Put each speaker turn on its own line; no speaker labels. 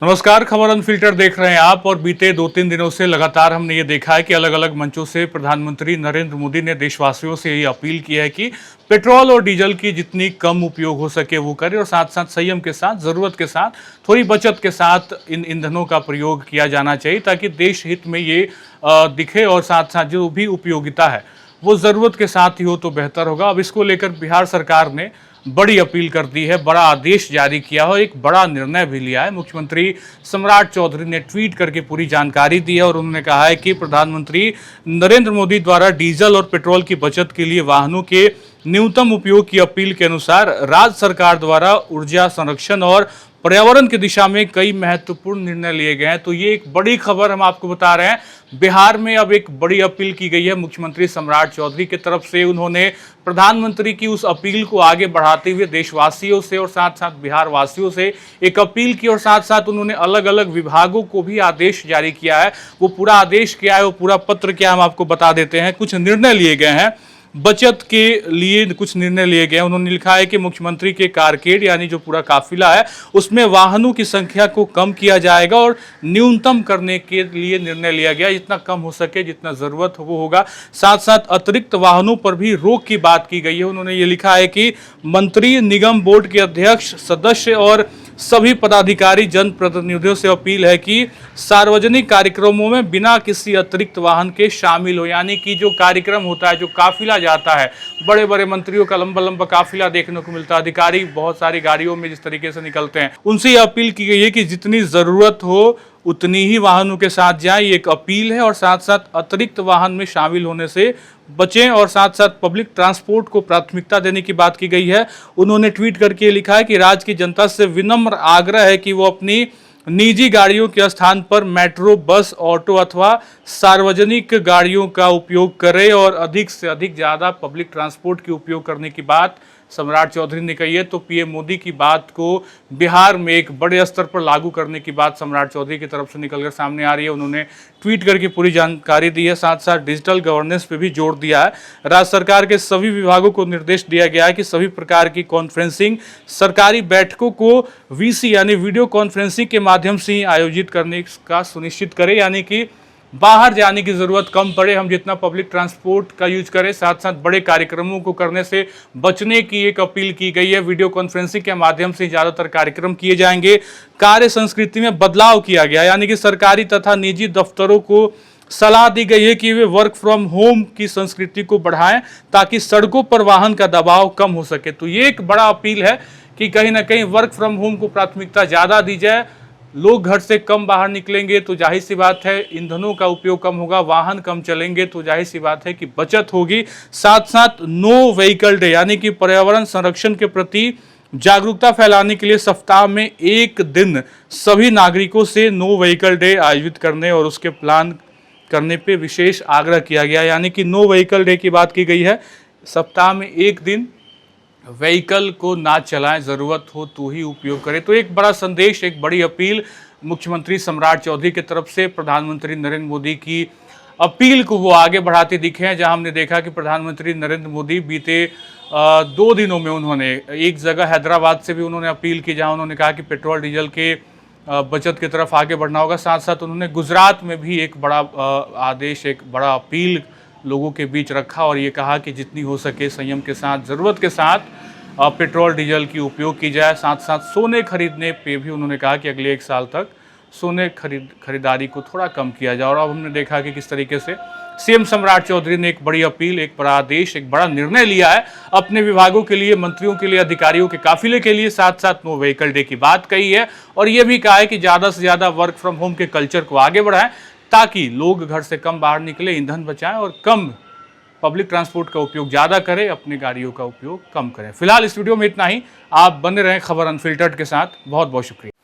नमस्कार, खबर अनफिल्टर देख रहे हैं आप। और बीते 2-3 दिनों से लगातार हमने ये देखा है कि अलग अलग मंचों से प्रधानमंत्री नरेंद्र मोदी ने देशवासियों से यही अपील की है कि पेट्रोल और डीजल की जितनी कम उपयोग हो सके वो करें और साथ साथ संयम के साथ, जरूरत के साथ, थोड़ी बचत के साथ इन ईंधनों का प्रयोग किया जाना चाहिए ताकि देश हित में ये दिखे और साथ साथ जो भी उपयोगिता है वो जरूरत के साथ ही हो तो बेहतर होगा। अब इसको लेकर बिहार सरकार ने बड़ी अपील कर दी है, बड़ा आदेश जारी किया है, एक बड़ा निर्णय भी लिया है। मुख्यमंत्री सम्राट चौधरी ने ट्वीट करके पूरी जानकारी दी है और उन्होंने कहा है कि प्रधानमंत्री नरेंद्र मोदी द्वारा डीजल और पेट्रोल की बचत के लिए वाहनों के न्यूनतम उपयोग की अपील के अनुसार राज्य सरकार द्वारा ऊर्जा संरक्षण और पर्यावरण की दिशा में कई महत्वपूर्ण निर्णय लिए गए हैं। तो ये एक बड़ी खबर हम आपको बता रहे हैं। बिहार में अब एक बड़ी अपील की गई है मुख्यमंत्री सम्राट चौधरी की तरफ से। उन्होंने प्रधानमंत्री की उस अपील को आगे बढ़ाते हुए देशवासियों से और साथ साथ बिहार वासियों से एक अपील की और साथ साथ उन्होंने अलग अलग विभागों को भी आदेश जारी किया है। वो पूरा आदेश क्या है, वो पूरा पत्र क्या, हम आपको बता देते हैं। कुछ निर्णय लिए गए हैं, बचत के लिए कुछ निर्णय लिए गए। उन्होंने लिखा है कि मुख्यमंत्री के कारकेड यानी जो पूरा काफिला है उसमें वाहनों की संख्या को कम किया जाएगा और न्यूनतम करने के लिए निर्णय लिया गया। जितना कम हो सके, जितना जरूरत हो वो होगा। साथ साथ अतिरिक्त वाहनों पर भी रोक की बात की गई है। उन्होंने ये लिखा है कि मंत्री, निगम बोर्ड के अध्यक्ष, सदस्य और सभी पदाधिकारी, जनप्रतिनिधियों से अपील है कि सार्वजनिक कार्यक्रमों में बिना किसी अतिरिक्त वाहन के शामिल हो। यानी कि जो कार्यक्रम होता है, जो काफिला जाता है, बड़े बड़े मंत्रियों का लंबा लंबा काफिला देखने को मिलता है, अधिकारी बहुत सारी गाड़ियों में जिस तरीके से निकलते हैं, उनसे यह अपील की गई है कि जितनी जरूरत हो उतनी ही वाहनों के साथ जाएं। ये एक अपील है और साथ साथ अतिरिक्त वाहन में शामिल होने से बचें और साथ साथ पब्लिक ट्रांसपोर्ट को प्राथमिकता देने की बात की गई है। उन्होंने ट्वीट करके लिखा है कि राज्य की जनता से विनम्र आग्रह है कि वो अपनी निजी गाड़ियों के स्थान पर मेट्रो, बस, ऑटो अथवा सार्वजनिक गाड़ियों का उपयोग करें और अधिक से अधिक ज़्यादा पब्लिक ट्रांसपोर्ट की उपयोग करने की बात सम्राट चौधरी ने कही है। तो पीएम मोदी की बात को बिहार में एक बड़े स्तर पर लागू करने की बात सम्राट चौधरी की तरफ से निकलकर सामने आ रही है। उन्होंने ट्वीट करके पूरी जानकारी दी है। साथ साथ डिजिटल गवर्नेंस पे भी जोर दिया है। राज्य सरकार के सभी विभागों को निर्देश दिया गया है कि सभी प्रकार की कॉन्फ्रेंसिंग, सरकारी बैठकों को वीसी यानी वीडियो कॉन्फ्रेंसिंग के माध्यम से ही आयोजित करने का सुनिश्चित करें। यानी कि बाहर जाने की जरूरत कम पड़े, हम जितना पब्लिक ट्रांसपोर्ट का यूज करें। साथ साथ बड़े कार्यक्रमों को करने से बचने की एक अपील की गई है। वीडियो कॉन्फ्रेंसिंग के माध्यम से ज्यादातर कार्यक्रम किए जाएंगे। कार्य संस्कृति में बदलाव किया गया, यानी कि सरकारी तथा निजी दफ्तरों को सलाह दी गई है कि वे वर्क फ्रॉम होम की संस्कृति को बढ़ाएं ताकि सड़कों पर वाहन का दबाव कम हो सके। तो ये एक बड़ा अपील है कि कहीं ना कहीं वर्क फ्रॉम होम को प्राथमिकता ज्यादा दी जाए। लोग घर से कम बाहर निकलेंगे तो जाहिर सी बात है ईंधनों का उपयोग कम होगा, वाहन कम चलेंगे तो जाहिर सी बात है कि बचत होगी। साथ साथ नो व्हीकल डे यानी कि पर्यावरण संरक्षण के प्रति जागरूकता फैलाने के लिए सप्ताह में एक दिन सभी नागरिकों से नो व्हीकल डे आयोजित करने और उसके प्लान करने पे विशेष आग्रह किया गया। यानी कि नो व्हीकल डे की बात की गई है। सप्ताह में एक दिन व्हीकल को ना चलाएं, जरूरत हो तो ही उपयोग करें। तो एक बड़ा संदेश, एक बड़ी अपील मुख्यमंत्री सम्राट चौधरी की तरफ से प्रधानमंत्री नरेंद्र मोदी की अपील को वो आगे बढ़ाते दिखे हैं। जहां हमने देखा कि प्रधानमंत्री नरेंद्र मोदी बीते 2 दिनों में उन्होंने एक जगह हैदराबाद से भी उन्होंने अपील की, जहां उन्होंने कहा कि पेट्रोल डीजल के बचत की तरफ आगे बढ़ना होगा। साथ साथ उन्होंने गुजरात में भी एक बड़ा आदेश, एक बड़ा अपील लोगों के बीच रखा और ये कहा कि जितनी हो सके संयम के साथ, ज़रूरत के साथ पेट्रोल डीजल की उपयोग की जाए। साथ साथ सोने खरीदने पे भी उन्होंने कहा कि अगले 1 साल तक सोने खरीदारी को थोड़ा कम किया जाए। और अब हमने देखा कि किस तरीके से सीएम सम्राट चौधरी ने एक बड़ी अपील, एक बड़ा आदेश, एक बड़ा निर्णय लिया है अपने विभागों के लिए, मंत्रियों के लिए, अधिकारियों के काफिले के लिए। साथ साथ नो व्हीकल डे की बात कही है और ये भी कहा है कि ज़्यादा से ज़्यादा वर्क फ्रॉम होम के कल्चर को आगे बढ़ाएं ताकि लोग घर से कम बाहर निकले, ईंधन बचाएं और कम पब्लिक ट्रांसपोर्ट का उपयोग ज़्यादा करें, अपनी गाड़ियों का उपयोग कम करें। फिलहाल इस वीडियो में इतना ही। आप बने रहें खबर अनफिल्टर्ड के साथ। बहुत बहुत शुक्रिया।